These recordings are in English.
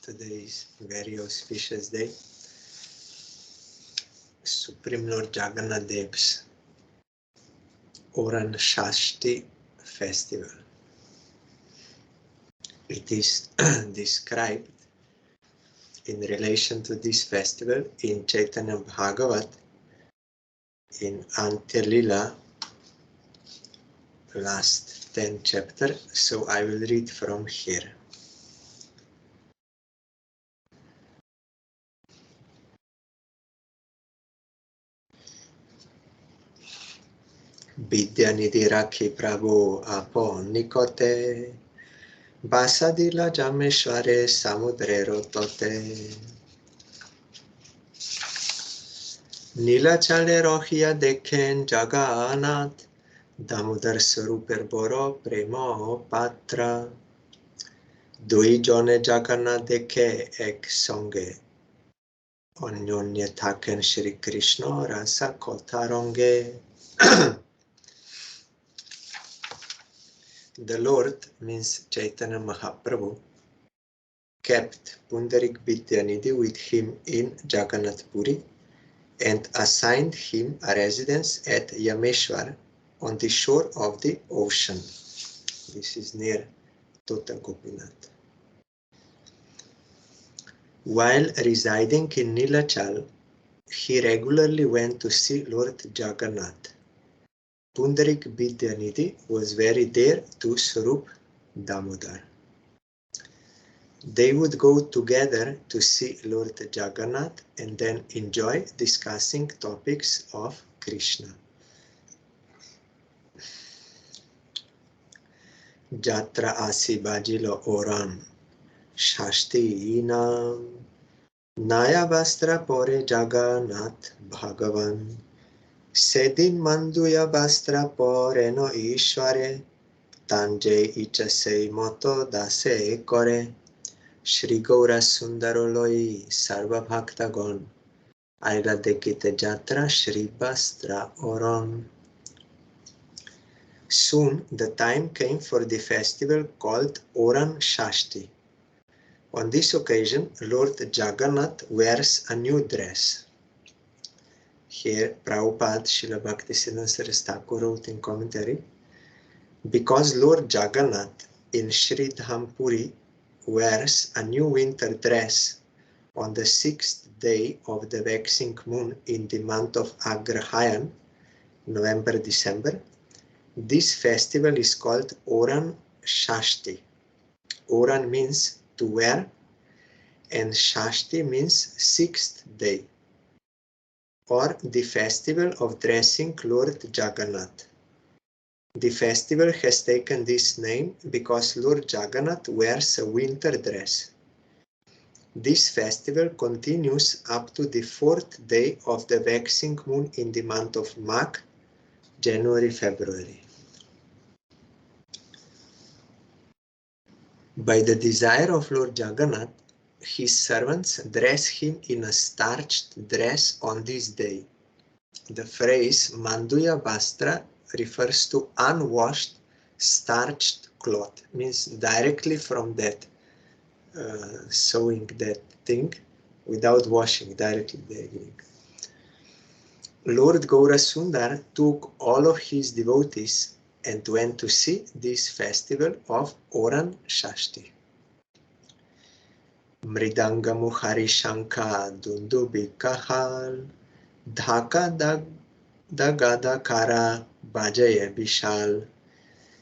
Today is very auspicious day. Supreme Lord Jagannath Dev's Oran Sasti festival. It is described in relation to this festival in Chaitanya Bhagavat in Antya-lila, last 10th chapter, so I will read from here. Vidyanidhi rakhi prabhu apon nikote, basadila jameshware samudrero tote. নীলাচলে রহিয়া দেখেন জগন্নাথ, দামোদর স্বরূপের বড় প্রেম পাত্রা। দুই জনে জগন্নাথ দেখে এক সঙ্গে, অন্যোন্যে থাকেন শ্রীকৃষ্ণ রাসা কথা রঙ্গে। The Lord means Chaitanya Mahaprabhu kept Pundarik Vidyanidhi with him in Jagannath Puri and assigned him a residence at Yameshwar on the shore of the ocean. This is near Tota Gopinath. While residing in Nilachal, he regularly went to see Lord Jagannath. Pundarik Vidyanidhi was very dear to Swarup Damodar. They would go together to see Lord Jagannath and then enjoy discussing topics of Krishna. Jatra asi bajilo Oran Sasti inam, Naya Vastra pore Jagannath Bhagavan. Sedin Manduya Vastra pore no Ishware, Tanje ichasei moto dase kore. Shri Gaura Sundaroloi Sarva Bhaktagon, Aira Dekite Jatra Shri Vastra Oran. Soon the time came for the festival called Oran Sasti. On this occasion, Lord Jagannath wears a new dress. Here, Prabhupada Srila Bhaktisiddhanta Saraswati Thakur wrote in commentary, because Lord Jagannath in Sri Dham Puri wears a new winter dress on the 6th day of the waxing moon in the month of Agrahayan, November-December, this festival is called Oran Sasti. Oran means to wear and Sasti means 6th day, or the festival of dressing Lord Jagannath. The festival has taken this name because Lord Jagannath wears a winter dress. This festival continues up to the 4th day of the waxing moon in the month of Magh, January-February. By the desire of Lord Jagannath, his servants dress him in a starched dress on this day. The phrase Manduya Vastra refers to unwashed, starched cloth, means directly from that sewing that thing without washing, directly there. Lord Gaura Sundar took all of his devotees and went to see this festival of Oran Sasti. Mridanga Mukhari Shanka Dundubi Kahal Dhaka Dagada Kara Bajaye Bishal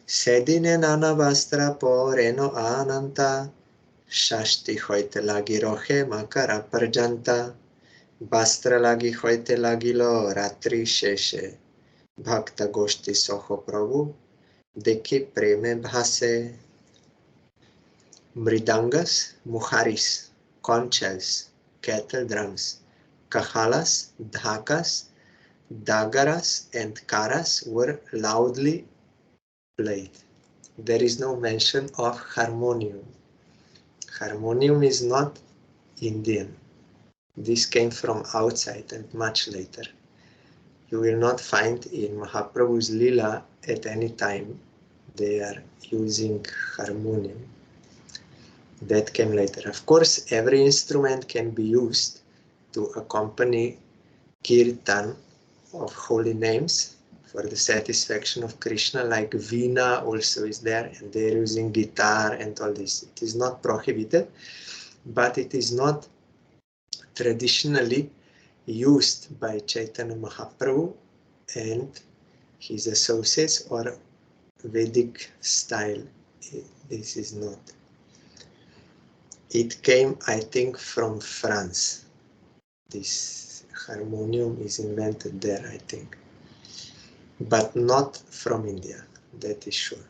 Sedine Nana Vastra Poreno Ananta Shasti hoite lagi rohe makara parjanta Vastra lagi hoite lagilo ratri sheshe Bhakta Goshti Soho Prabhu Dekhi Preme Bhase. Mridangas, Mukharis, conch shells, kettle drums, kahalas, dhakas, dagaras and karas were loudly played. There is no mention of harmonium. Harmonium is not Indian. This came from outside and much later. You will not find in Mahaprabhu's Lila at any time they are using harmonium. That came later. Of course, every instrument can be used to accompany kirtan of holy names for the satisfaction of Krishna, like Veena also is there, and they're using guitar and all this. It is not prohibited, but it is not traditionally used by Chaitanya Mahaprabhu and his associates or Vedic style. This is not. It came, I think, from France. This harmonium is invented there, I think, but not from India, that is sure.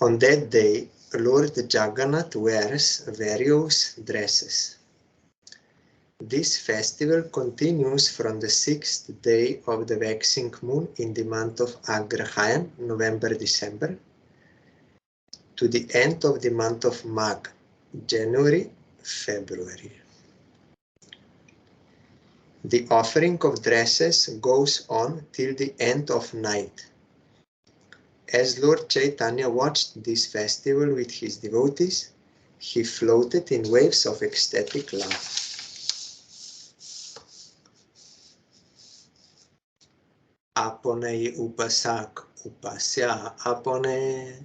On that day, Lord Jagannath wears various dresses. This festival continues from the 6th day of the waxing moon in the month of Agrahayan, November-December, to the end of the month of Magh, January-February. The offering of dresses goes on till the end of night. As Lord Chaitanya watched this festival with his devotees, he floated in waves of ecstatic love. Apone upasak upasya apone,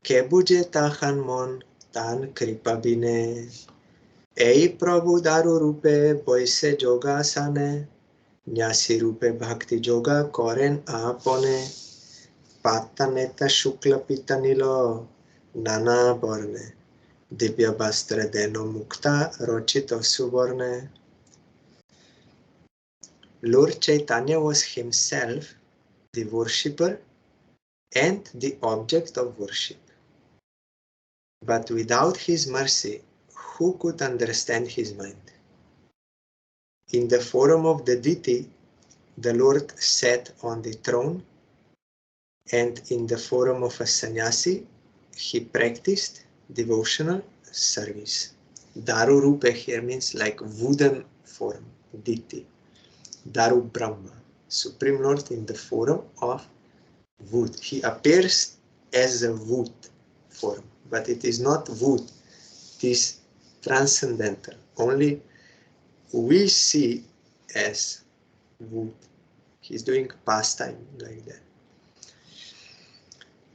kebuje tahan mon tan kripa bine, ei prabhu daru rupe boise joga sane, nyasi rupe bhakti joga koren apone, pataneta shukla pitanilo nana borne, divya bastra deno mukta rochito suborne. Lord Chaitanya was himself the worshipper and the object of worship. But without his mercy, who could understand his mind? In the form of the deity, the Lord sat on the throne, and in the form of a sannyasi, he practiced devotional service. Daru Rupa here means like wooden form, deity. Daru Brahma, Supreme Lord in the form of wood. He appears as a wood form, but it is not wood. It is transcendental. Only we see as wood. He's doing pastime like that.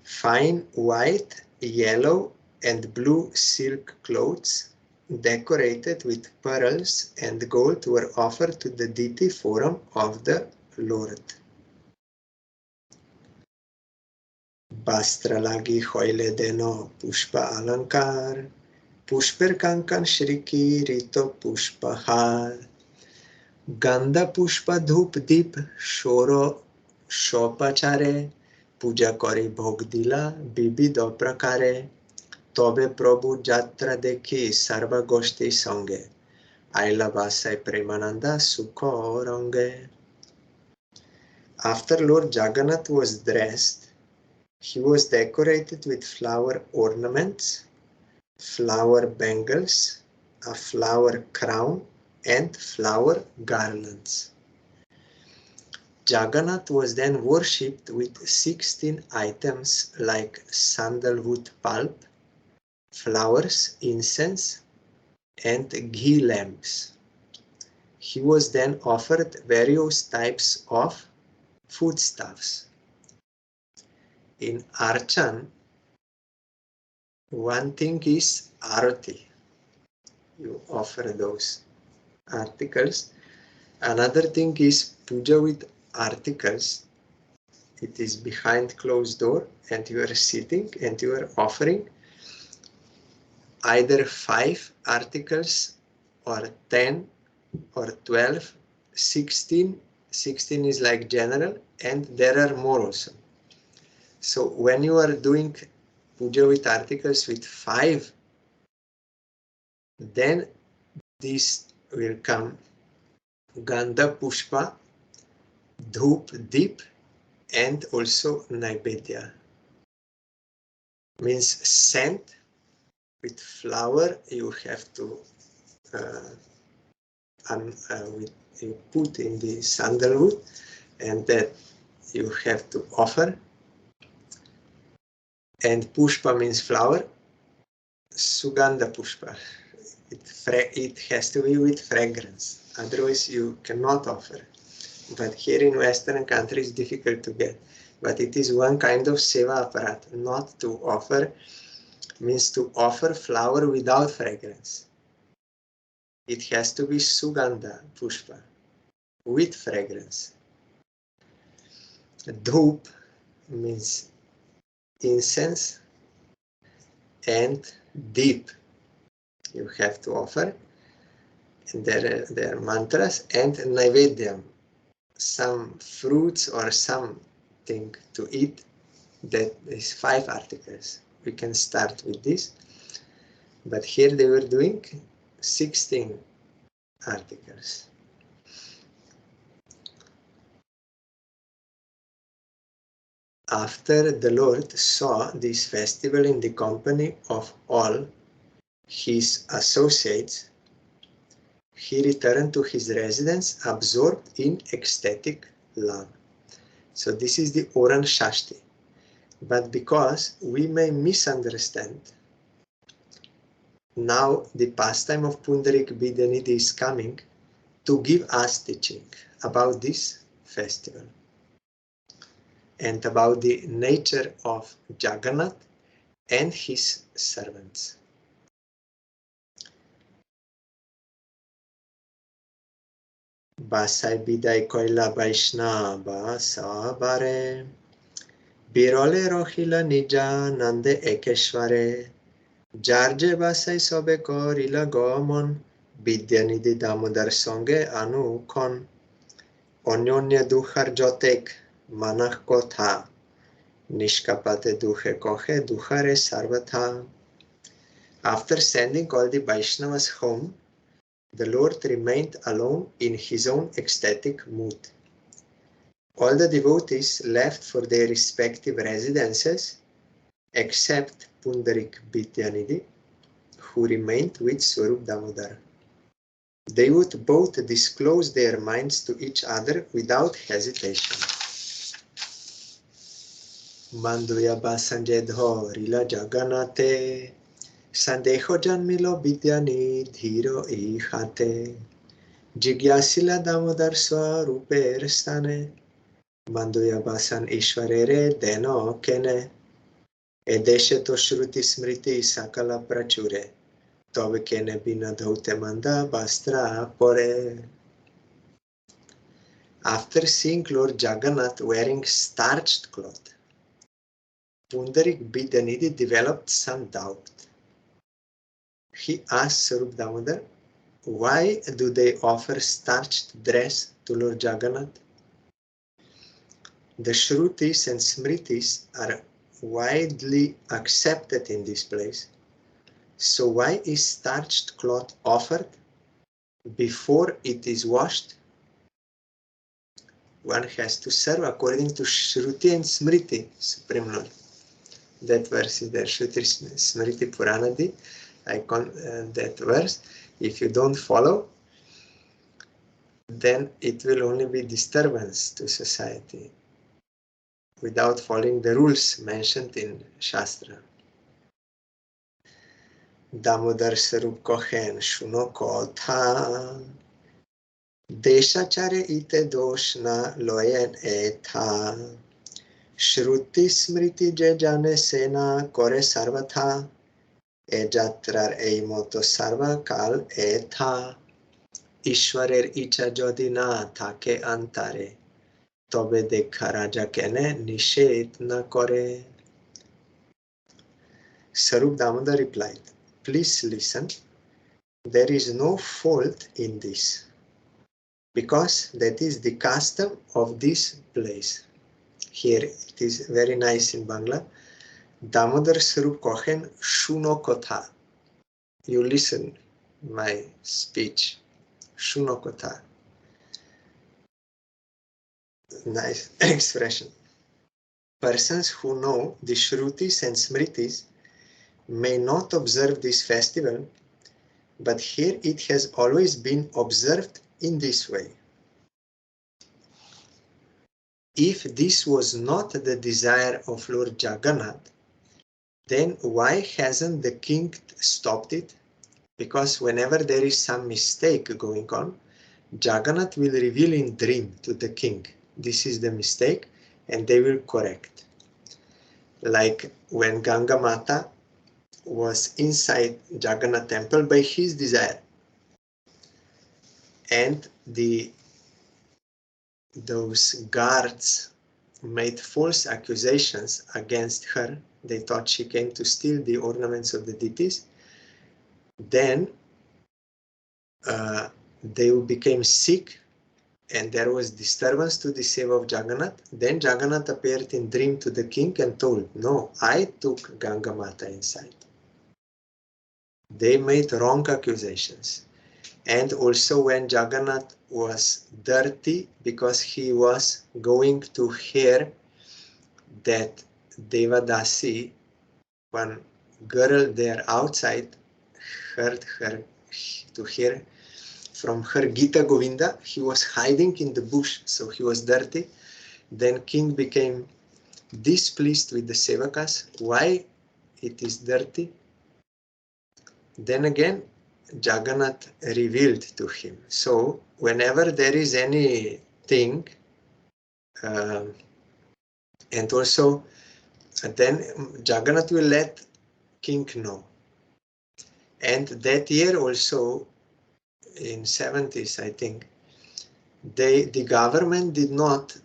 Fine white, yellow, and blue silk clothes decorated with pearls and gold were offered to the deity form of the Lord. Bastra lagi hoile deno pushpa alankar, pushper kankan shriki rito pushpa har, ganda pushpa dhup dip shoro shopachare, puja kori bhog dila bibido prakare, tobe prabhu jatra dekhi sarva goshti sange, aila vasai premananda sukho range. After Lord Jagannath was dressed, he was decorated with flower ornaments, flower bangles, a flower crown, and flower garlands. Jagannath was then worshipped with 16 items like sandalwood pulp, flowers, incense, and ghee lamps. He was then offered various types of foodstuffs. In Archan, one thing is arati. You offer those articles. Another thing is puja with articles. It is behind closed door and you are sitting and you are offering either 5 articles or 10 or 12, 16. 16 is like general and there are more also. So when you are doing puja with articles with 5, then this will come Gandha Pushpa, Dhup Deep, and also Naivedya. Means scent with flower you have to you put in the sandalwood and that you have to offer. And Pushpa means flower Sugandha Pushpa. It has to be with fragrance. Otherwise, you cannot offer. But here in Western countries, it's difficult to get. But it is one kind of seva aparat. Not to offer means to offer flower without fragrance. It has to be Sugandha Pushpa with fragrance. Dhoop means incense and deep. You have to offer. And there are mantras and naivedyam, some fruits or something to eat. That is 5 articles. We can start with this. But here they were doing 16 articles. After the Lord saw this festival in the company of all his associates, he returned to his residence absorbed in ecstatic love. So this is the Oran Sasti. But because we may misunderstand, now the pastime of Pundarik Vidyanidhi is coming to give us teaching about this festival and about the nature of Jagannath and his servants. Basai bidai koila Vaishnava sabare birole rohila nija nande ekeshware jarje basai sobe korila gomon Vidyanidhi Damodar songe anukon onyonya duhar jotek manach kotha nishkapate duhe kohe duhare sarvatha. After sending all the Vaishnavas home, the Lord remained alone in his own ecstatic mood. All the devotees left for their respective residences except Pundarik Vidyanidhi, who remained with Swarup Damodar. They would both disclose their minds to each other without hesitation. Manduya Basanjay Dhorila Jagannathe Sandeho Janmilo Vidyani Dhiro Ihate Jigyasila Damodar Swaruper Stane Manduya Basan Ishwarere Deno Kene Edeshe to Shruti Smriti Sakala Prachure Tove Kene Bina Dhote Manda Bastra Pore. After seeing Lord Jagannath wearing starched cloth, Pundarik Vidyanidhi developed some doubt. He asked Swarup Damodar, why do they offer starched dress to Lord Jagannath? The Shrutis and Smritis are widely accepted in this place. So why is starched cloth offered before it is washed? One has to serve according to Shruti and Smriti, Supreme Lord. That verse is there, Shruti Smriti Puranadi. That verse. If you don't follow, then it will only be disturbance to society without following the rules mentioned in Shastra. Damodar Sarup Kohen Shuno Kotha Deshachare ite doshna loyen etha Shruti Smriti je jane sena kore sarvatha Ejatrar eimoto sarva kal etha Ishwarer icha jodi na থাকে antare তবে দেখা রাজা কেনে নিষেধ না করে. Swarup Damodar replied, please listen, there is no fault in this, because that is the custom of this place. Here it is very nice in Bangla. Damodar Swarup Kohen Shuno Kotha. You listen my speech. Shuno Kotha. Nice expression. Persons who know the Shrutis and Smritis may not observe this festival, but here it has always been observed in this way. If this was not the desire of Lord Jagannath, Then why hasn't the king stopped it? Because whenever there is some mistake going on, Jagannath will reveal in dream to the king, this is the mistake, and they will correct. Like when Ganga Mata was inside Jagannath temple by his desire, and those guards made false accusations against her. They thought she came to steal the ornaments of the deities. Then they became sick, and there was disturbance to the seva of Jagannath. Then Jagannath appeared in dream to the king and told, no, I took Ganga Mata inside. They made wrong accusations. And also when Jagannath was dirty because he was going to hear that Devadasi, one girl there outside, heard her to hear from her Gita Govinda. He was hiding in the bush, so he was dirty. Then king became displeased with the sevakas. Why it is dirty? Then again, Jagannath revealed to him. So whenever there is anything, and also then Jagannath will let king know. And that year also, in 70s, I think, the government did not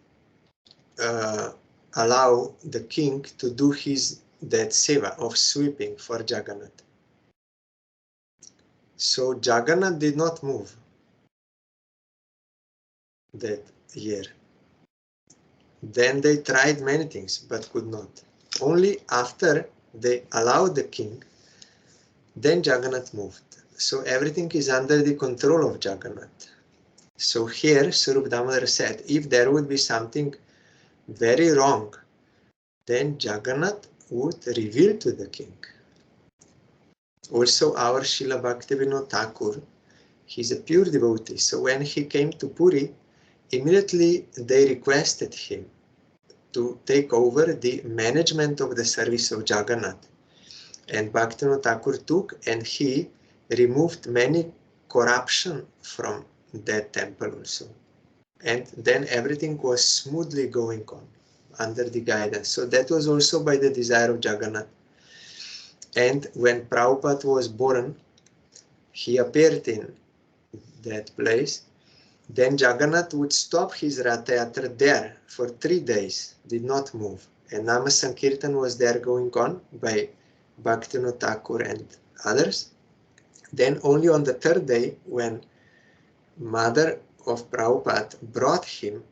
allow the king to do that seva of sweeping for Jagannath. So Jagannath did not move that year. Then they tried many things, but could not. Only after they allowed the king, then Jagannath moved. So everything is under the control of Jagannath. So here, Swarup Damodar said, if there would be something very wrong, then Jagannath would reveal to the king. Also, our Srila Bhaktivinoda Thakur, he's a pure devotee. So when he came to Puri, immediately they requested him to take over the management of the service of Jagannath. And Bhaktivinoda Thakur took, and he removed many corruption from that temple also. And then everything was smoothly going on under the guidance. So that was also by the desire of Jagannath. And when Prabhupada was born, he appeared in that place. Then Jagannath would stop his Ratha Yatra there for 3 days, did not move. And Nama Sankirtan was there going on by Bhaktivinoda Thakur and others. Then only on the 3rd day, when mother of Prabhupada brought him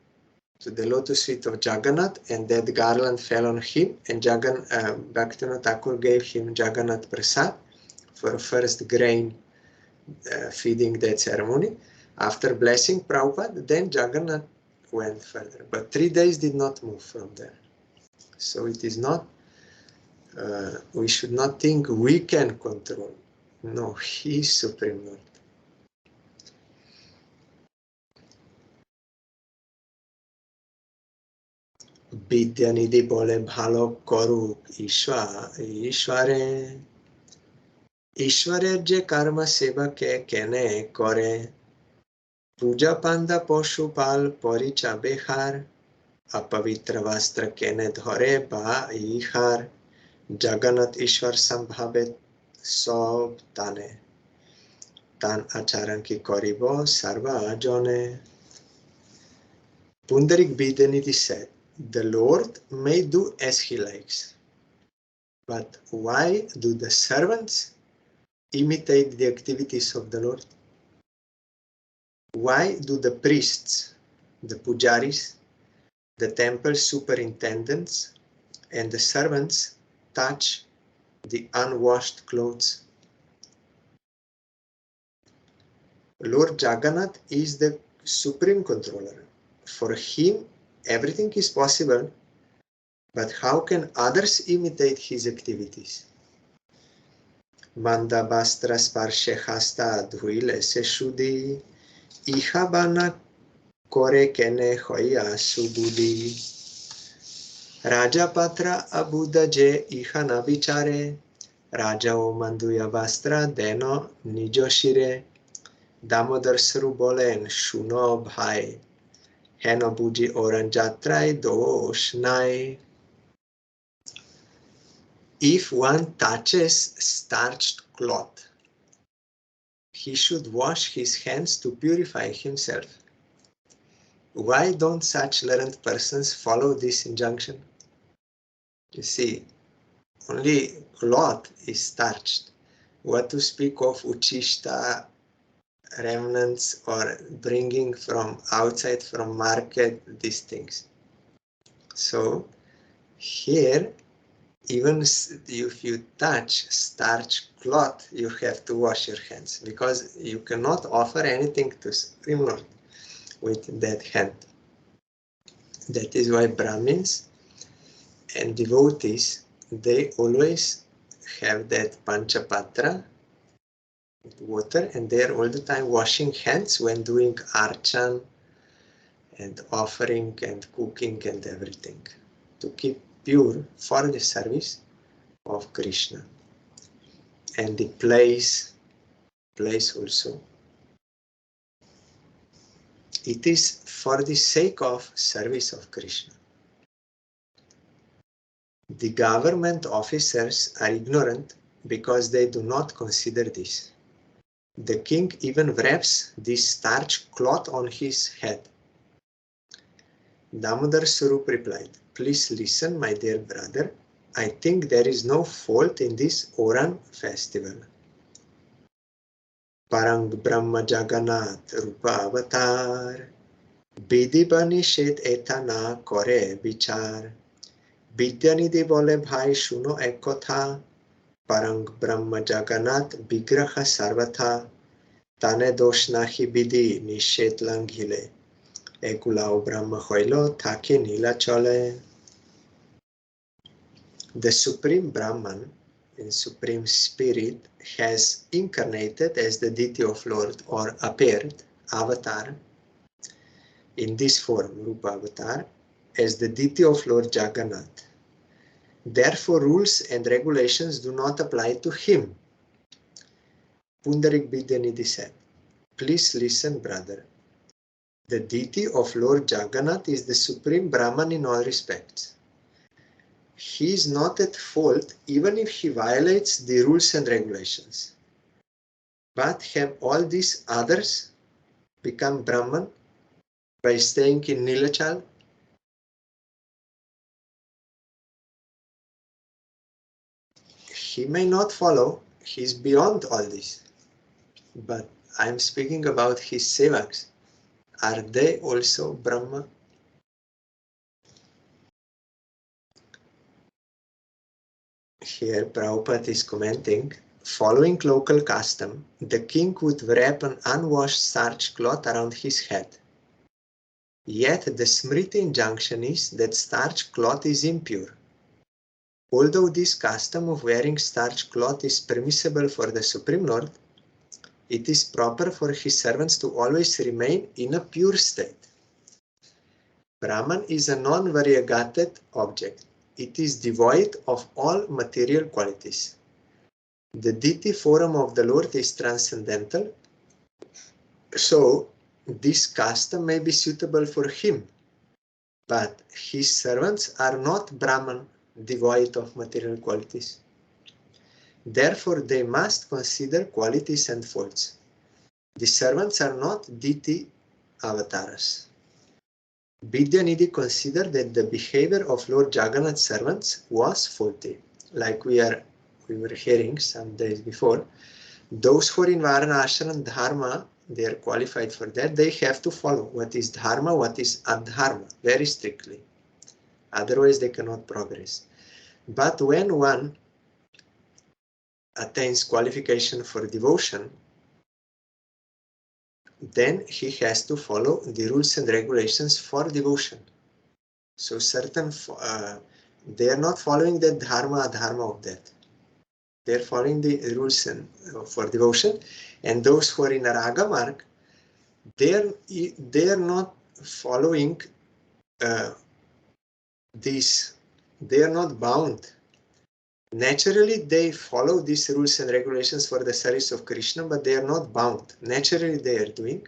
to the lotus feet of Jagannath, and that garland fell on him, and Bhaktivinoda Thakur gave him Jagannath Prasad for first grain feeding that ceremony. After blessing Prabhupada, then Jagannath went further. But 3 days did not move from there. So it is not, we should not think we can control. No, he is Supreme Lord. Vidyanidhi বলে ভালো করুক ঈশ্বরের যে কর্ম সেবা কে কেনে করে পূজা পান্দা পশুপাল পরিচা বেহার অপবিত্র বস্ত্র কেনে ধরে বা ইহার জগন্নাথ ঈশ্বর সম্ভাবে সব তানে তান আচরণ কি করিব সর্বজনে. Pundarik Bidyanidhi said, the Lord may do as he likes, but why do the servants imitate the activities of the Lord? Why do the priests, the pujaris, the temple superintendents, and the servants touch the unwashed clothes? Lord Jagannath is the supreme controller. For him, everything is possible, but how can others imitate his activities? Manda bastra sparshe hasta dhuile se shudi, ihabana kore kene hoya subudi. Rajapatra abuddha je iha na bichare, Rajao manduya vastra deno nijo shire, Damodar Saru bolen shuno bhai, Heno buji Oran jatrai dosh nai. If one touches starched cloth, he should wash his hands to purify himself. Why don't such learned persons follow this injunction? You see, only cloth is starched. What to speak of uchishta, remnants, or bringing from outside from market, these things. So here, even if you touch starch cloth, you have to wash your hands, because you cannot offer anything to Supreme Lord with that hand. That is why Brahmins and devotees, they always have that panchapatra with water, and they are all the time washing hands when doing archan and offering and cooking and everything, to keep pure for the service of Krishna. And the place also, it is for the sake of service of Krishna. The government officers are ignorant because they do not consider this. The king even wraps this starch cloth on his head. Damodar Swarup replied, "Please listen, my dear brother. I think there is no fault in this Oran festival. Parang Brahma Jagannath Rupa Avatar. Bidhi Banishet Etana Kore Bichar. Vidyanidhi bole bhai shuno ek kotha. Parang Brahma Jagannath Vigraha Sarvatha. Tane dosh nahi bidhi nishet langhile. Ekulao Brahma hoilo thake nila chole." The Supreme Brahman, in Supreme Spirit, has incarnated as the deity of Lord, or appeared, avatar, in this form, Rupa Avatar, as the deity of Lord Jagannath. Therefore, rules and regulations do not apply to him. Pundarik Vidyanidhi said, "Please listen, brother. The deity of Lord Jagannath is the Supreme Brahman in all respects. He is not at fault even if he violates the rules and regulations. But have all these others become Brahman by staying in Nilachal? He may not follow, he is beyond all this. But I am speaking about his sevaks. Are they also Brahma?" Here Prabhupada is commenting, following local custom, the king would wrap an unwashed starch cloth around his head. Yet the Smriti injunction is that starch cloth is impure. Although this custom of wearing starch cloth is permissible for the Supreme Lord, it is proper for his servants to always remain in a pure state. Brahman is a non-variegated object. It is devoid of all material qualities. The deity form of the Lord is transcendental, so this custom may be suitable for him, but his servants are not Brahman, devoid of material qualities. Therefore, they must consider qualities and faults. The servants are not deity avatars. Vidyanidhi considered that the behavior of Lord Jagannath's servants was faulty. Like we were hearing some days before, those who are in Varna Ashram Dharma, they are qualified for that. They have to follow what is Dharma, what is Adharma, very strictly. Otherwise, they cannot progress. But when one attains qualification for devotion, then he has to follow the rules and regulations for devotion. So certain, they are not following the dharma, adharma of that. They are following the rules and, for devotion. And those who are in a raga mark, they are not following these They are not bound. Naturally, they follow these rules and regulations for the service of Krishna, but they are not bound. Naturally, they are doing.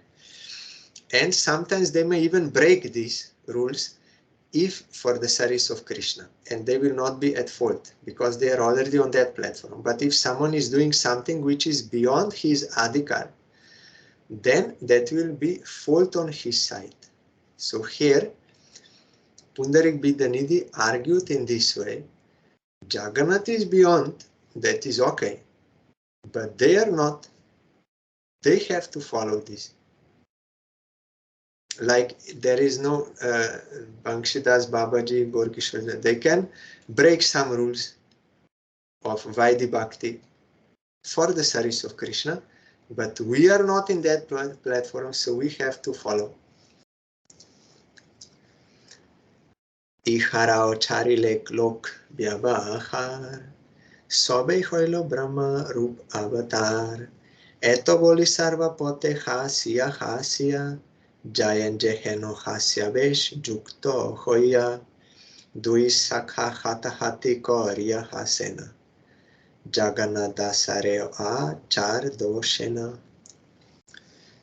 And sometimes they may even break these rules if for the service of Krishna, and they will not be at fault because they are already on that platform. But if someone is doing something which is beyond his adhikar, then that will be fault on his side. So here, Pundarik Bidyanidhi argued in this way, Jagannath is beyond, that is okay, but they are not. They have to follow this. Like there is no Banshidas, Babaji, Gorkishwar, they can break some rules of Vaidhi Bhakti for the service of Krishna, but we are not in that platform, so we have to follow. Iharao charilek lok vyavahar, sobe hoilo Brahma rup avatar, eto boli sarva pote hasya, jayan jeheno hasya vesh jukto hoya, dui sakha hata hati koriya hasena. Jagannath Sareo A Char Doshena.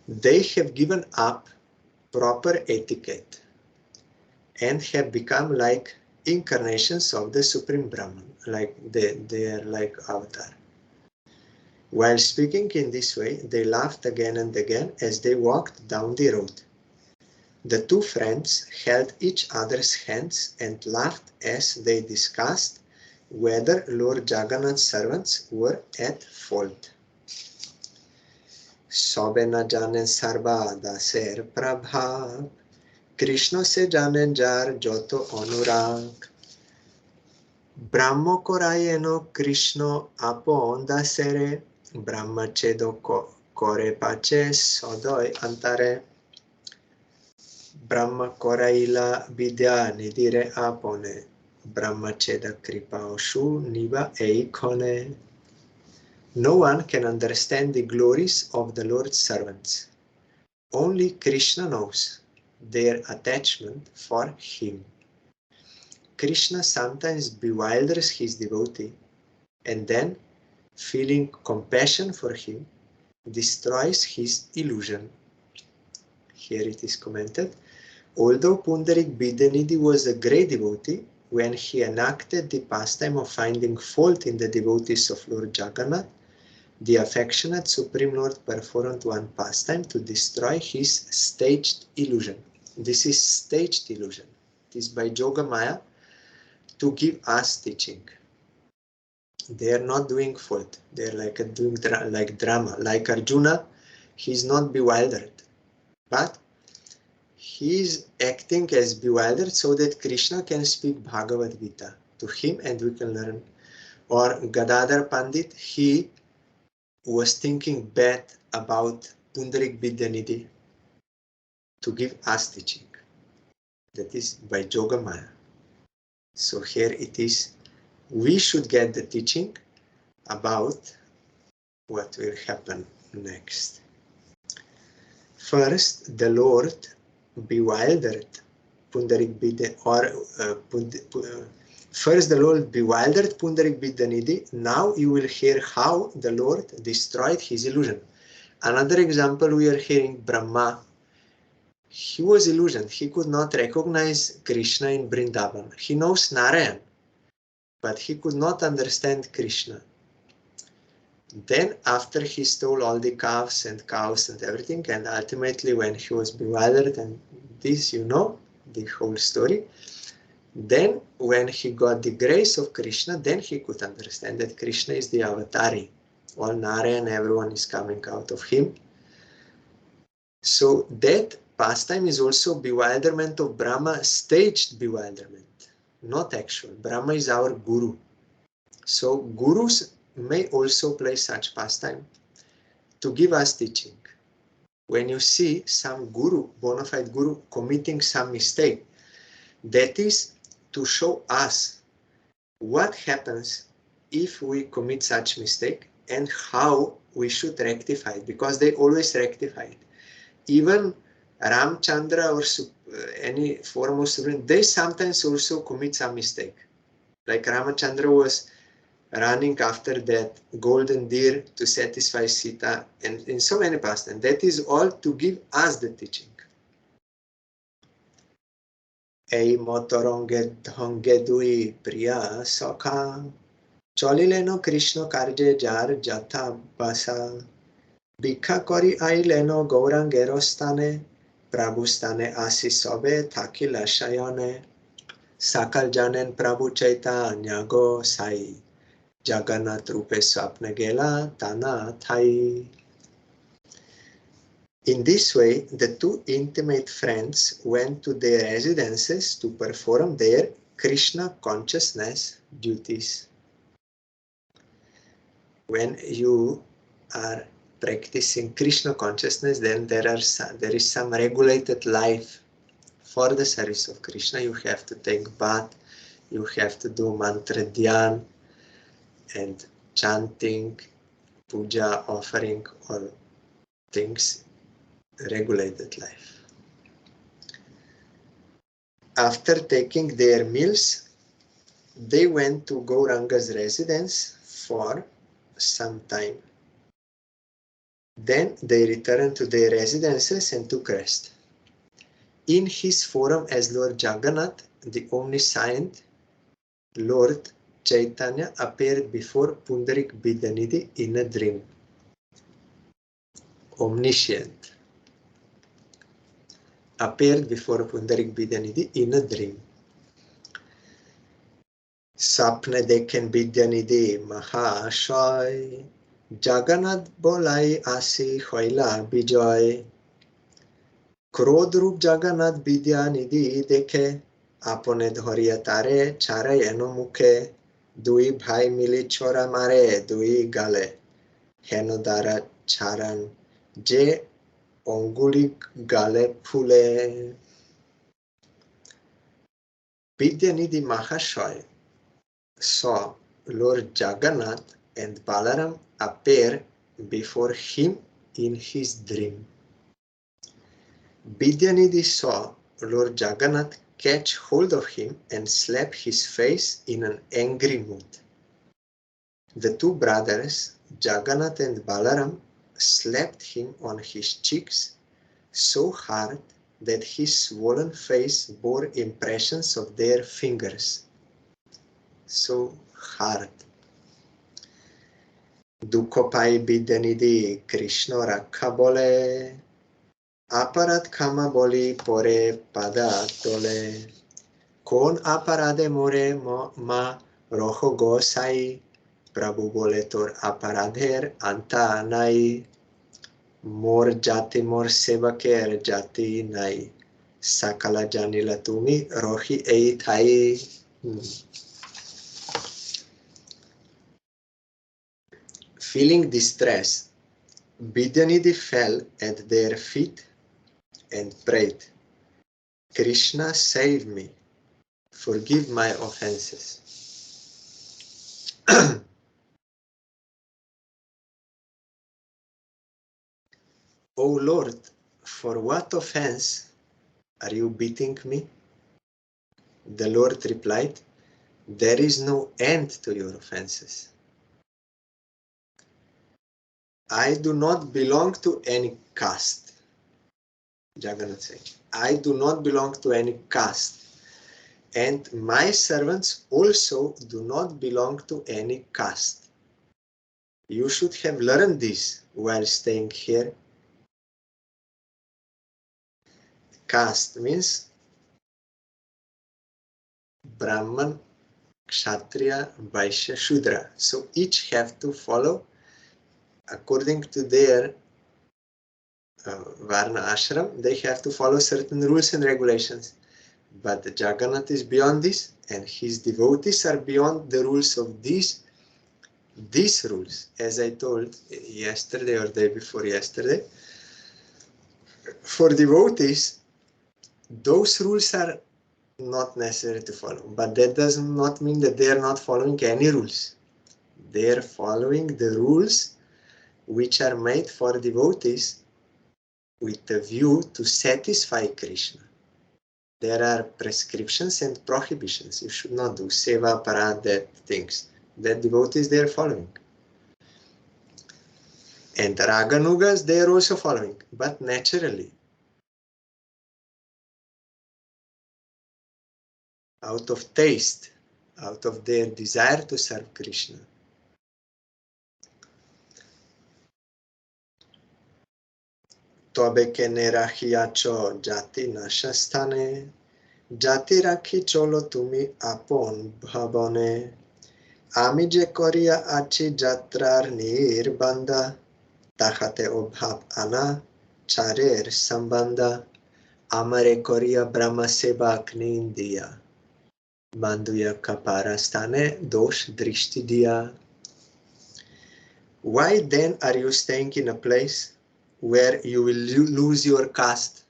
They have given up proper etiquette and have become like incarnations of the Supreme Brahman, like they are like avatar. While speaking in this way, they laughed again and again as they walked down the road. The two friends held each other's hands and laughed as they discussed whether Lord Jagannath's servants were at fault. Sobe na janen sarva daser prabhav, Krishna se janen jar joto anurag. Brahmo korayeno Krishna apon dasere, Brahma chedo kore pache sodoi antare. Brahma koraila vidya nidire apone, Brahma cheda kripa oshu niva eikone. No one can understand the glories of the Lord's servants. Only Krishna knows their attachment for him. Krishna sometimes bewilders his devotee and then, feeling compassion for him, destroys his illusion. Here it is commented, although Pundarik Bidyanidhi was a great devotee, when he enacted the pastime of finding fault in the devotees of Lord Jagannath, the affectionate Supreme Lord performed one pastime to destroy his staged illusion. This is staged illusion. It is by Yoga Maya to give us teaching. They are not doing fault. They are like doing like drama. Like Arjuna, he is not bewildered, but he is acting as bewildered so that Krishna can speak Bhagavad Gita to him and we can learn. Or Gadadhar Pandit, he was thinking bad about Pundarik Bidyanidhi to give us teaching. That is by Yoga Maya. So here it is, we should get the teaching about what will happen next. First, the Lord bewildered Pundarik Bidyanidhi, first the Lord bewildered Pundarik Bidyanidhi. Now you will hear how the Lord destroyed his illusion. Another example we are hearing, Brahma. He was illusioned. He could not recognize Krishna in Vrindavan. He knows Narayan, but he could not understand Krishna. Then after he stole all the calves and cows and everything, and ultimately when he was bewildered, and this you know, the whole story, then when he got the grace of Krishna, then he could understand that Krishna is the avatari. All Narayan, everyone is coming out of him. So that pastime is also bewilderment of Brahma, staged bewilderment, not actual. Brahma is our guru. So gurus may also play such pastime to give us teaching. When you see some guru, bona fide guru, committing some mistake, that is to show us what happens if we commit such mistake and how we should rectify it, because they always rectify it. Even Ramchandra or any foremost, they sometimes also commit some mistake. Like Ramachandra was running after that golden deer to satisfy Sita, and in so many past, and that is all to give us the teaching. Ei motoronge dhonge dui priya sokha cholileno Krishna karje jar jatha basa ভিক্ষা করি আইলেন গৌরাঙ্গের স্থানে প্রভু স্থানে আসি সবে থাকিলা শয়নে সকল জানেন প্রভু চৈতন্য গো সাই জগন্নাথ রূপে স্বপ্নে গেলা তানা থাই. In this way, the two intimate friends went to their residences to perform their Krishna consciousness duties. When you are practicing Krishna consciousness, then there is some regulated life for the service of Krishna. You have to take bath, you have to do mantra dhyan and chanting, puja, offering, all things, regulated life. After taking their meals, they went to Gauranga's residence for some time. Then they returned to their residences and took rest. In his form as Lord Jagannath, the omniscient Lord Chaitanya appeared before Pundarik Bidanidhi in a dream. Omniscient appeared before Pundarik Bidanidhi in a dream. Sapne dekhen Bidyanidhi Mahashai Jagannath bolai asi hoila bijoy ক্রোধরূপ Jagannath Vidyanidhi দেখে আপনে ধরিয়া তারে ছাড়ে এনো মুখে দুই ভাই মিলি ছোরা মারে দুই গালে হেন দ্বারা ছাড়ান যে অঙ্গুলি গালে ফুলে. Vidyanidhi Mahashaya saw Lord Jagannath and Balaram appear before him in his dream. Vidyanidhi saw Lord Jagannath catch hold of him and slap his face in an angry mood. The two brothers, Jagannath and Balaram, slapped him on his cheeks so hard that his swollen face bore impressions of their fingers. So hard. Dukho pai Vidyanidhi Krishna rakha bole aparad khama boli pore pada tole kon aparade more ma roho gosai Prabhu bole tor aparadher anta nai মোর জাতি মোর সেবকের জাতি নাই সকলা জানিলা তুমি রহি এই ঠাই. Feeling distress, Vidyanidhi fell at their feet and prayed, Krishna, save me, forgive my offenses. O Lord, for what offense are you beating me? The Lord replied, there is no end to your offenses. I do not belong to any caste. Jagannath said, I do not belong to any caste. And my servants also do not belong to any caste. You should have learned this while staying here. Caste means Brahman, Kshatriya, Vaishya, Shudra. So each have to follow according to their Varna ashram. They have to follow certain rules and regulations. But Jagannath is beyond this, and his devotees are beyond the rules of these rules. As I told yesterday or day before yesterday, for devotees, those rules are not necessary to follow. But that does not mean that they are not following any rules. They are following the rules which are made for devotees with a view to satisfy Krishna. There are prescriptions and prohibitions. You should not do seva, parad, that things that devotees they are following. And Raganugas they are also following, but naturally. Out of taste, out of their desire to serve Krishna. Tobe ke ne rakhiacho jati nashastane, jati rakhi cholo tumi apon bhavane, ami je koria achi jatrar nirbanda, tahate obhav ana charer sambanda, amare koria brahma sebak nindiya, banduya kaparastane dosh drishti diya. Why then are you staying in a place where you will lose your caste?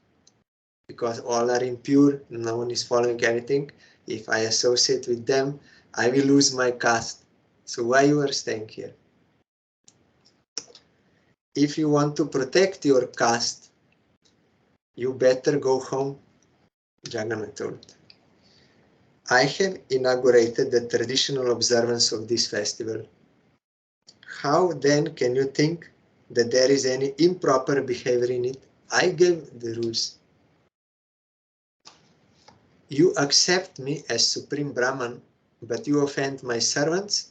Because all are impure, no one is following anything. If I associate with them, I will lose my caste. So why you are staying here? If you want to protect your caste, you better go home, Jagannath told. I have inaugurated the traditional observance of this festival. How then can you think that there is any improper behavior in it? I gave the rules. You accept me as Supreme Brahman, but you offend my servants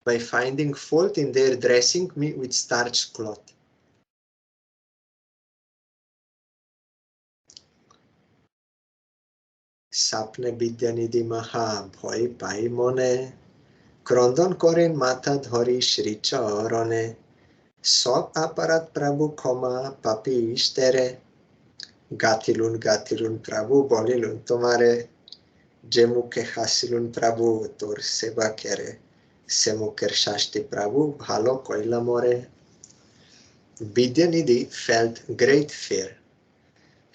by finding fault in their dressing me with starched cloth. Sapne bidyanidhi maha bhoy pai mone, krondon koren mata dhori shri charone, sob aparat prabhu khoma papi ishtere, gatilun prabhu bolilun tomare, যে মুখে হাসিলুন প্রভু তোর সেবা করে সে মুখের শাস্তি প্রভু ভালো কইলা মরে. Vidyanidhi felt great fear.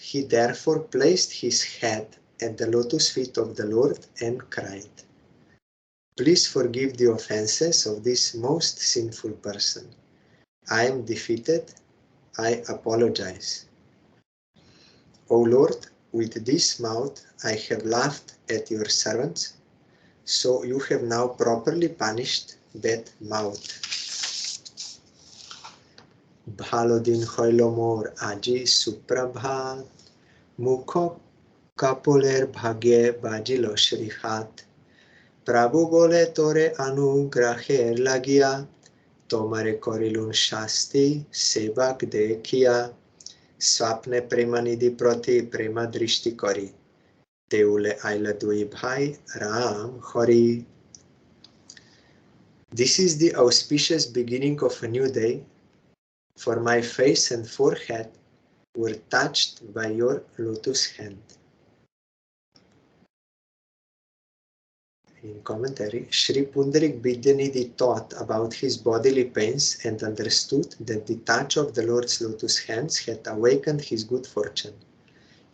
He therefore placed his head at the lotus feet of the Lord and cried, "Please forgive the offenses of this most sinful person. I am defeated. I apologize. O Lord, with this mouth I have laughed at your servants, so you have now properly punished that mouth. Bhalo din hoilo mor aji suprabhat, mukho kapoler bhagye bajilo shrihat, Prabhu bole tore anugraher lagia, tomare korilun shasti sebak dekhia, swapne premanidhi prati prema drishti kori, Teule aila dui bhai Ram Hori. This is the auspicious beginning of a new day, for my face and forehead were touched by your lotus hand. In commentary, Sri Pundarik Vidyanidhi thought about his bodily pains and understood that the touch of the Lord's lotus hands had awakened his good fortune.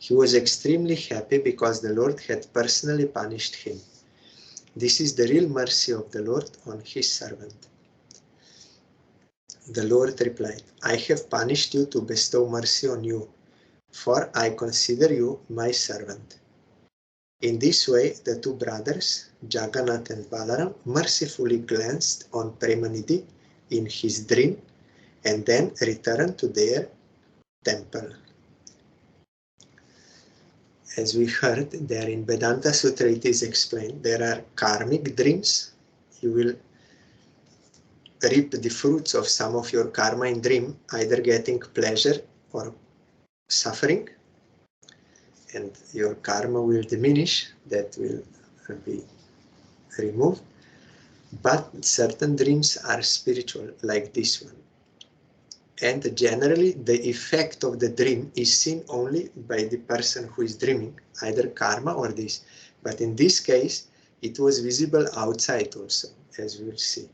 He was extremely happy because the Lord had personally punished him. This is the real mercy of the Lord on his servant. The Lord replied, I have punished you to bestow mercy on you, for I consider you my servant. In this way, the two brothers, Jagannath and Balaram, mercifully glanced on Premanidhi in his dream and then returned to their temple. As we heard, there in Vedanta Sutra it is explained, there are karmic dreams. You will reap the fruits of some of your karma in dream, either getting pleasure or suffering, and your karma will diminish, that will be removed. But certain dreams are spiritual, like this one. And generally, the effect of the dream is seen only by the person who is dreaming, either karma or this. But in this case, it was visible outside also, as we will see.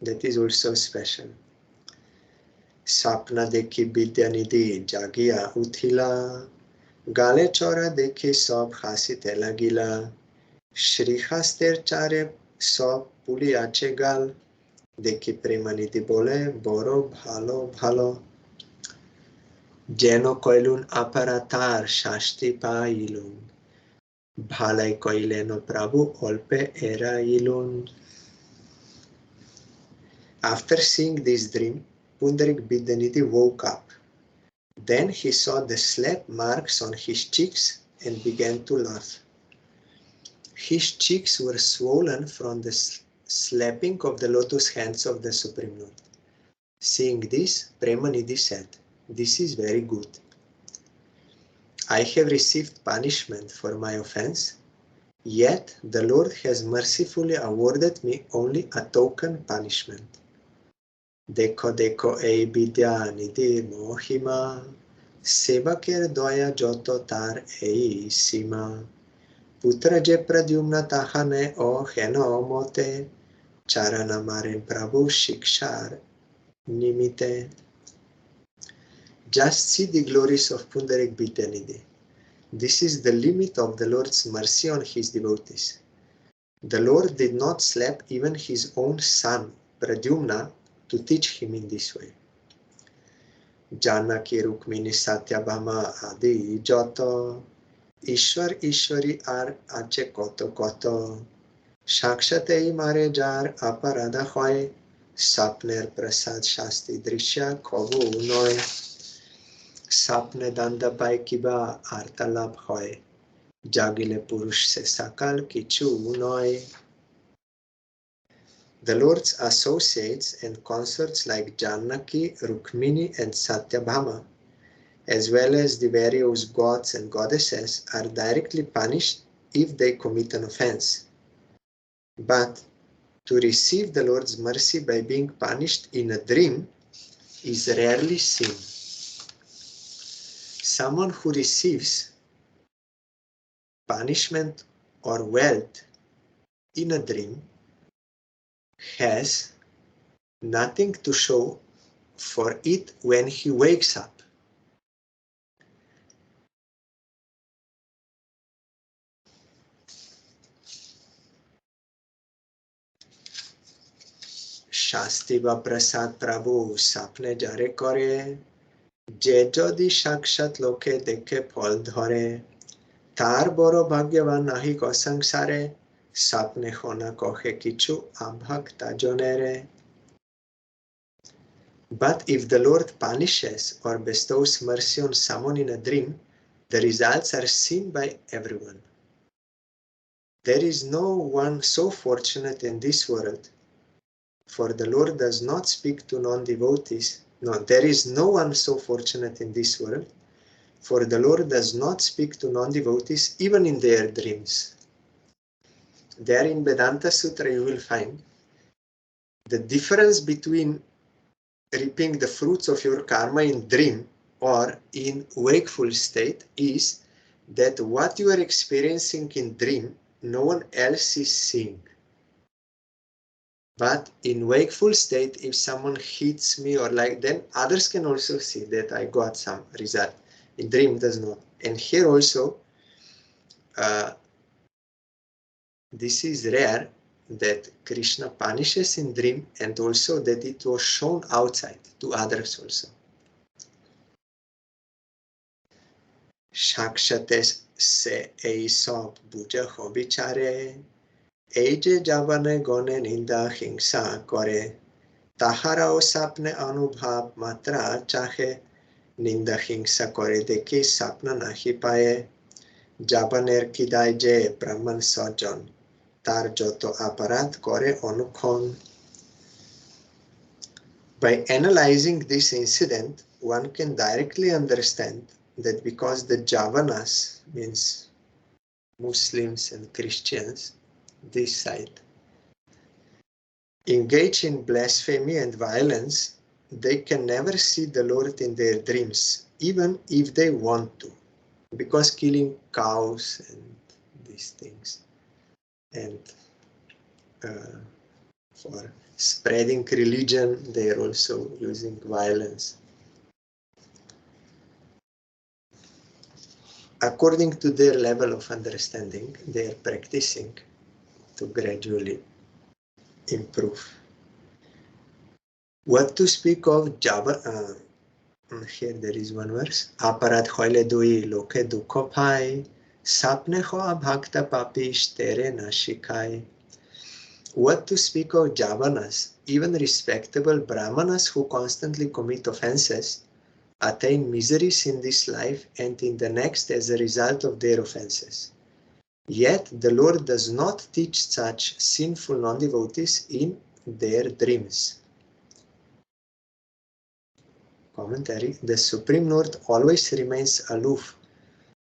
That is also special. Sapna dekhi Vidyanidhi jagiya uthila, gale chora dekhi sob hasite lagila, Shrihaster chare sob puli ache gal, দেখি প্রেমানিধি বলে বড় ভালো ভালো. Jeno koilun aparatar Sasti pailun. Bhalai koileno Prabhu olpe erailun. After seeing this dream, Pundarik Bidyanidhi woke up. Then he saw the slap marks on his cheeks and began to laugh. His cheeks were swollen from the slapping of the lotus hands of the Supreme Lord. Seeing this, Premanidhi said, "This is very good. I have received punishment for my offense, yet the Lord has mercifully awarded me only a token punishment. Dekho dekho ei bidya nidhi mohima, sevaker doya joto tar ei sima. Putra je pradyumna tahane o heno mote, charana maren prabhu shikshar nimite." Just see the glories of Pundarik Bidyanidhi. This is the limit of the Lord's mercy on his devotees. The Lord did not slap even his own son, Pradyumna, to teach him in this way. Janaki Rukmini Satyabhama Adi Joto, Ishwar Ishwari ar ache koto koto, Shakshate mare jar aparada hoy, Sapner Prasad Shasti Drishya Kobu noy, Sapne danda pai kiba artalab hoy, Jagile Purush se sakal kichu noy. The Lord's associates and consorts like Janaki, Rukmini and Satyabhama, as well as the various gods and goddesses, are directly punished if they commit an offense. But to receive the Lord's mercy by being punished in a dream is rarely seen. Someone who receives punishment or wealth in a dream has nothing to show for it when he wakes up. Shasti ba prasad prabhu sapne jare kore, je jodi sakshat loke dekhe phol dhore, tar boro bhagyavan nahi ko sangsare, sapne hona kohe kichu abhakta jonere. But if the Lord punishes or bestows mercy on someone in a dream, the results are seen by everyone. There is no one so fortunate in this world, for the Lord does not speak to non-devotees. No, there is no one so fortunate in this world, for the Lord does not speak to non-devotees even in their dreams. There in Vedanta Sutra you will find the difference between reaping the fruits of your karma in dream or in wakeful state is that what you are experiencing in dream, no one else is seeing. But in wakeful state, if someone hits me or like, then others can also see that I got some result. In dream does not. And here also, this is rare that Krishna punishes in dream and also that it was shown outside to others also. Shakshate se ei sob buja hobichare, ei je javane gone ninda hingsa kore, তাহারাও স্বপ্নে অনুভব মাত্রা চাহে, নিন্দা হিংসা করে দেখে স্বপ্ন নাহি পায়ে, জাপানের কিদায় যে ব্রাহ্মণ সজ্জন, তার যত অপরাধ করে অনুক্ষণ. By analyzing this incident, one can directly understand that because the Javanas, means Muslims and Christians, this side, engage in blasphemy and violence, they can never see the Lord in their dreams, even if they want to, because killing cows and these things, and for spreading religion, they are also using violence. According to their level of understanding, they are practicing to gradually improve. What to speak of Here there is one verse. Aparat hoile dui loke dukho pai, sapne ho abhakta papish tere na shikai. What to speak of Javanas, even respectable Brahmanas who constantly commit offenses, attain miseries in this life and in the next as a result of their offenses. Yet the Lord does not teach such sinful non-devotees in their dreams. Commentary. The Supreme Lord always remains aloof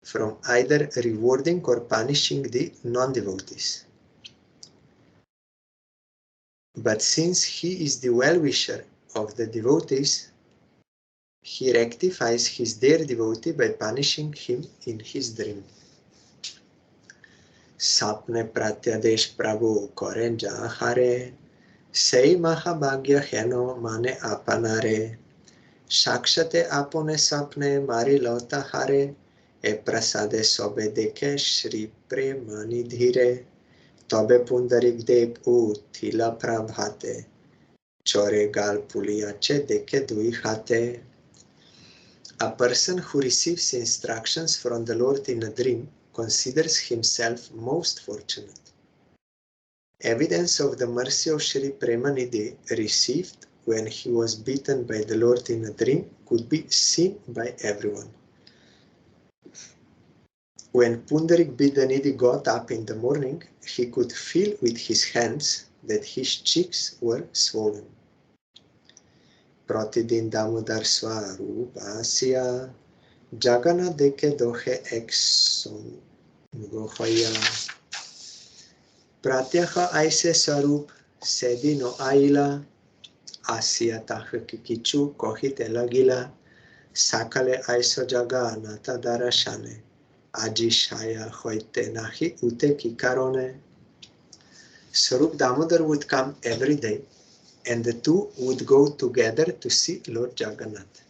from either rewarding or punishing the non-devotees. But since he is the well-wisher of the devotees, he rectifies his dear devotee by punishing him in his dream. Sapne pratyadesh prabhu koren jahare, sei mahabhagya heno mane apanare, sakshate apone sapne mari lota hare, e prasade sobe dekhe shri premani dhire, tobe pundarik dek u thila prabhate, chore gal puliache dekhe dui hate. A person who receives instructions from the Lord in a dream considers himself most fortunate. Evidence of the mercy of Sri Premanidhi received when he was beaten by the Lord in a dream could be seen by everyone. When Pundarik Bidanidhi got up in the morning, he could feel with his hands that his cheeks were swollen. Pratidin Damodar Swarup Asya Jagannath dekhe dohe ekson gohoya. Pratyaha aise Swarup sedi no aila. Asya tahki kichu kohite lagila. Sakale aiso Jagannatha darashane. Aji shaya hoite nahi ute kikarone. Swarup Damodar would come every day, and the two would go together to see Lord Jagannath.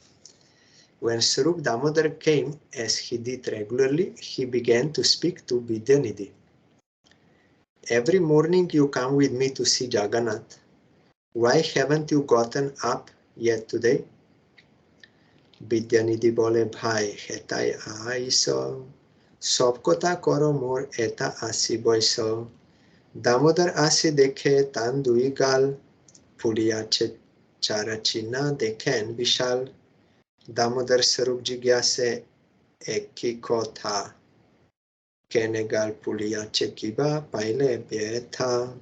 When Swarup Damodar came, as he did regularly, he began to speak to Vidyanidhi. Every morning you come with me to see Jagannath. Why haven't you gotten up yet today? Vidyanidhi bole bhai hetai aiso, sob kotha koro mor eta asi boiso. Damodar asi dekhe tan dui gal, puliache charachina dekhen vishal. Damodar Swarup jigyase eki kotha. Kenegal puliache kiba paile betha.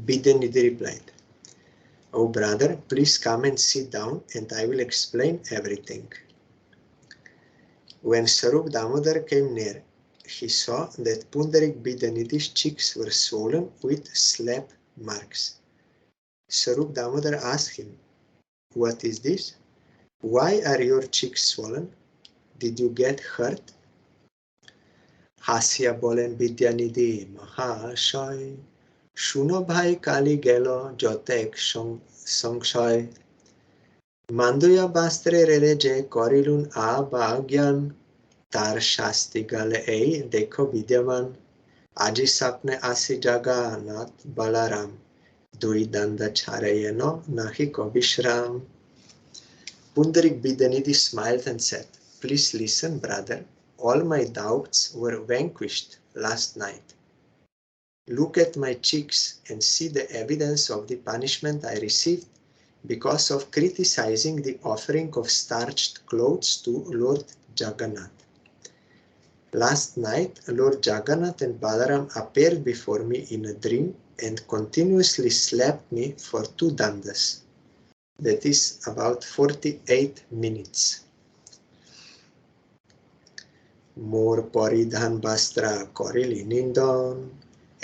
Vidyanidhi replied, "Oh brother, please come and sit down and I will explain everything." When Swarup Damodar came near, he saw that Pundarik Vidyanidhi's cheeks were swollen with slap marks. Swarup Damodar asked him, "What is this? Why are your cheeks swollen? Did you get hurt?" Hasya bolen Vidyanidhi Mahashoy, Shuno bhai kali gelo jotek সংশয় মান্দুয়া বাস্ত্রে রেলে যে করিলুন আজ্ঞান তার শাস্তি গালে এই দেখো বিদ্যমান আজি স্বপ্নে আসি জগন্নাথ বলরাম দুই দন্ড ছাড়াইয়েন নাহি কবিশ্রাম. Pundarik Vidyanidhi smiled and said, "Please listen, brother. All my doubts were vanquished last night. Look at my cheeks and see the evidence of the punishment I received because of criticizing the offering of starched clothes to Lord Jagannath. Last night, Lord Jagannath and Balaram appeared before me in a dream and continuously slapped me for 2 dandas. That is about 48 minutes. Mor paridhan bastra korili nindon,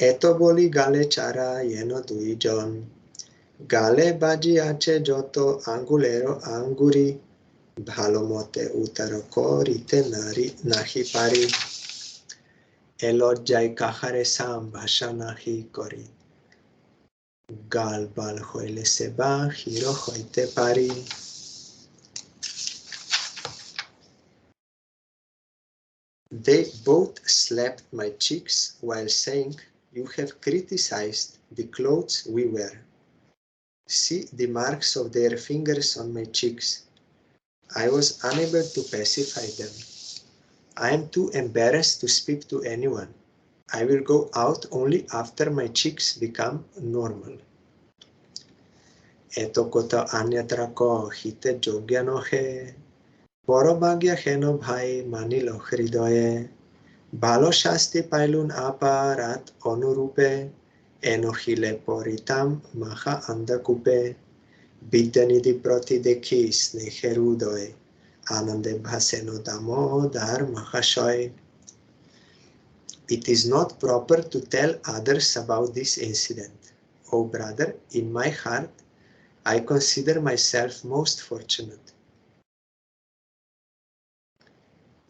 eto boli gale chara yeno duijon. গালে বাজি আছে যত আঙ্গুলেরও আঙ্গুরি, ভালো মতে উত্তর করিতে নাহি পারি, এ লজ্জায় কাহারে সম্ভাষা নাহি করি, গাল বাল হইলে সে বাহির হইতে পারি. They both slapped my cheeks while saying, "You have criticized the clothes we wear. See the marks of their fingers on my cheeks. I was unable to pacify them. I am too embarrassed to speak to anyone. I will go out only after my cheeks become normal. Eto kota anyatra ko hite jogya no he. Porobagya heno bhai manilo hridoye. Balo shasti pailun aparat onurupe. Enohile poritam maha andakupe. Bidyanidhi proti dekhi snehe rudoye. Anande bhaseno damodar mahashoy. It is not proper to tell others about this incident. O brother, in my heart, I consider myself most fortunate.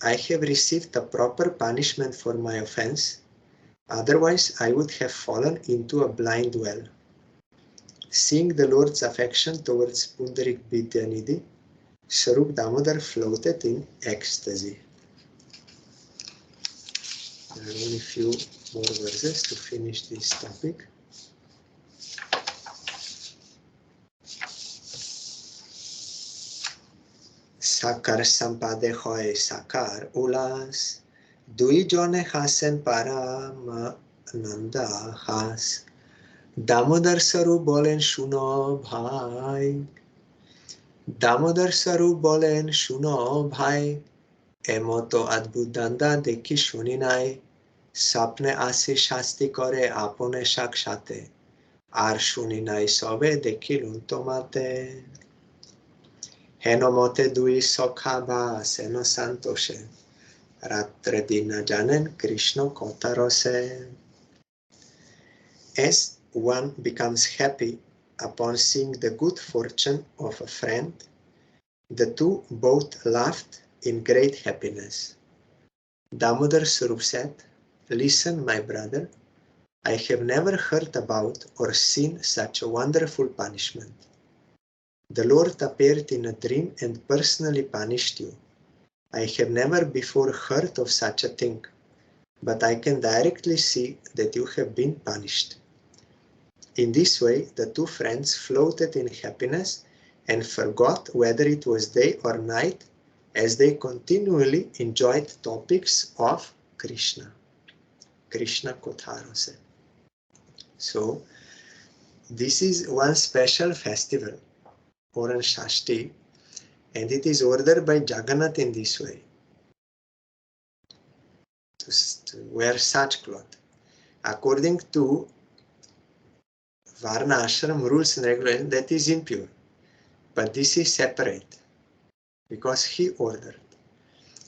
I have received a proper punishment for my offense, otherwise I would have fallen into a blind well. Seeing the Lord's affection towards Pundarik Vidyanidhi, Sarup Damodar floated in ecstasy. There are only a few more verses to finish this topic. Sakar sampade hoy sakar ulas, dui jone hasen parama nanda has. Damodar Saru bolen shuno bhai. Damodar Saru bolen shuno bhai. Emoto adbut danda dekhi shuni nai. Sapne ase shasti kore apone shakshate. Ar shuni nai sobe dekhilun tomate. Heno mote dui sokha seno santoshe. Ratre dina janen Krishna kotarose. As one becomes happy upon seeing the good fortune of a friend, the two both laughed in great happiness. Damodar Swarup said, "Listen, my brother, I have never heard about or seen such a wonderful punishment. The Lord appeared in a dream and personally punished you. I have never before heard of such a thing, but I can directly see that you have been punished." In this way, the two friends floated in happiness and forgot whether it was day or night, as they continually enjoyed topics of Krishna. Krishna Kotharose. So, this is one special festival, Oran Sasti, and it is ordered by Jagannath in this way, to wear such cloth. According to Varna Ashram rules and regulations, that is impure. But this is separate, because he ordered.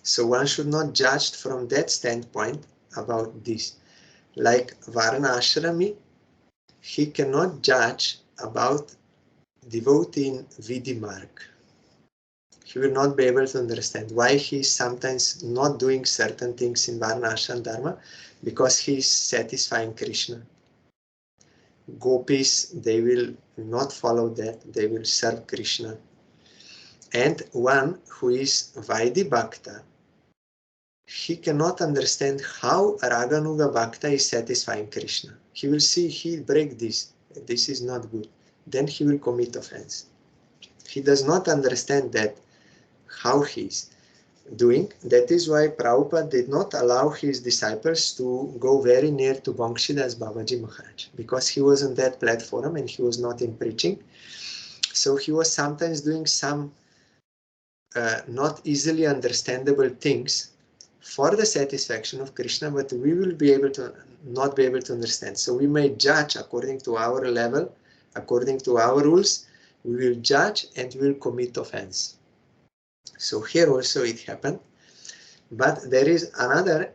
So one should not judge from that standpoint about this. Like Varna Ashrami, he cannot judge about devotee in Vidhi Marg. He will not be able to understand why he is sometimes not doing certain things in Varna Ashram Dharma, because he is satisfying Krishna. Gopis, they will not follow that, they will serve Krishna. And one who is Vaidhi Bhakta, he cannot understand how Raganuga Bhakta is satisfying Krishna. He will see, he break this is not good. Then he will commit offense. He does not understand that, how he is doing. That is why Prabhupada did not allow his disciples to go very near to Banshidas Babaji Maharaj, because he was on that platform and he was not in preaching. So he was sometimes doing some not easily understandable things for the satisfaction of Krishna, but we will be able to not be able to understand. So we may judge according to our level, according to our rules, we will judge and we will commit offense. So here also it happened. But there is another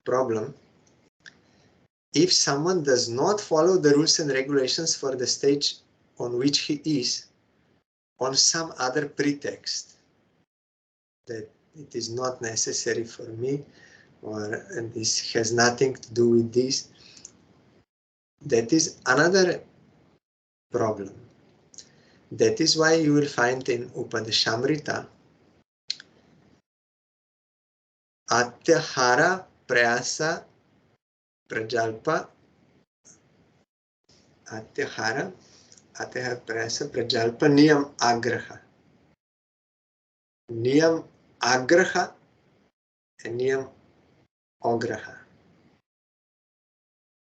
problem. If someone does not follow the rules and regulations for the stage on which he is, on some other pretext, that it is not necessary for me, and this has nothing to do with this, that is another problem. That is why you will find in Upadeshamrita, Atyahara Prayasa Prajalpa, Atyahara Prayasa Prajalpa Niyam Agraha. Niyam agraha and niyam agraha.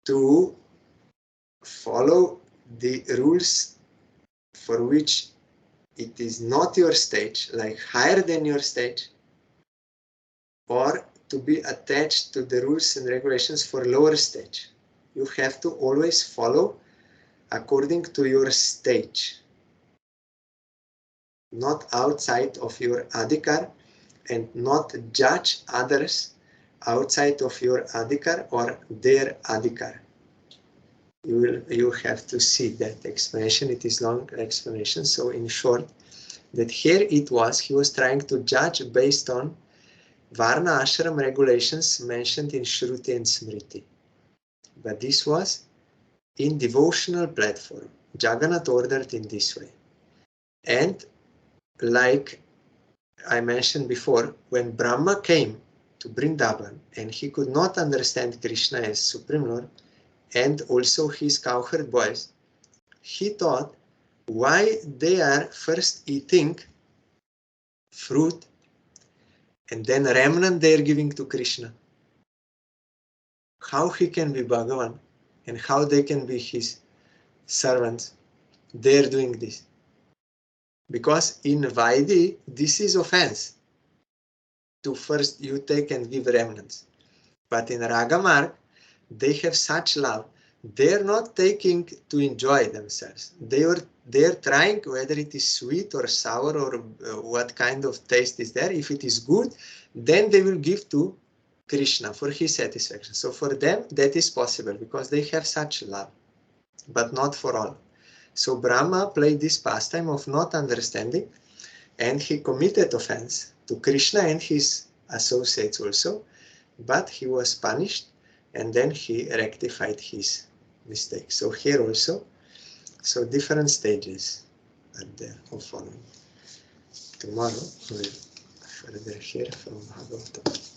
To follow the rules for which it is not your stage, like higher than your stage, or to be attached to the rules and regulations for lower stage. You have to always follow according to your stage, not outside of your adhikar, and not judge others outside of your adhikar or their adhikar. You have to see that explanation. It is long explanation. So in short, that here it was, he was trying to judge based on Varna Ashram regulations mentioned in Shruti and Smriti. But this was in devotional platform. Jagannath ordered in this way. And like I mentioned before, when Brahma came to Vrindavan and he could not understand Krishna as Supreme Lord and also his cowherd boys, he thought why they are first eating fruit and then remnant they are giving to Krishna. How he can be Bhagavan and how they can be his servants. They are doing this. Because in Vaidhi, this is offense. To first you take and give remnants. But in Ragamarg, they have such love. They're not taking to enjoy themselves. They're trying whether it is sweet or sour or what kind of taste is there. If it is good, then they will give to Krishna for his satisfaction. So for them, that is possible because they have such love, but not for all. So Brahma played this pastime of not understanding, and he committed offense to Krishna and his associates also, but he was punished and then he rectified his mistake. So here also, so different stages are there of following. Tomorrow we'll further hear from Bhagavatam.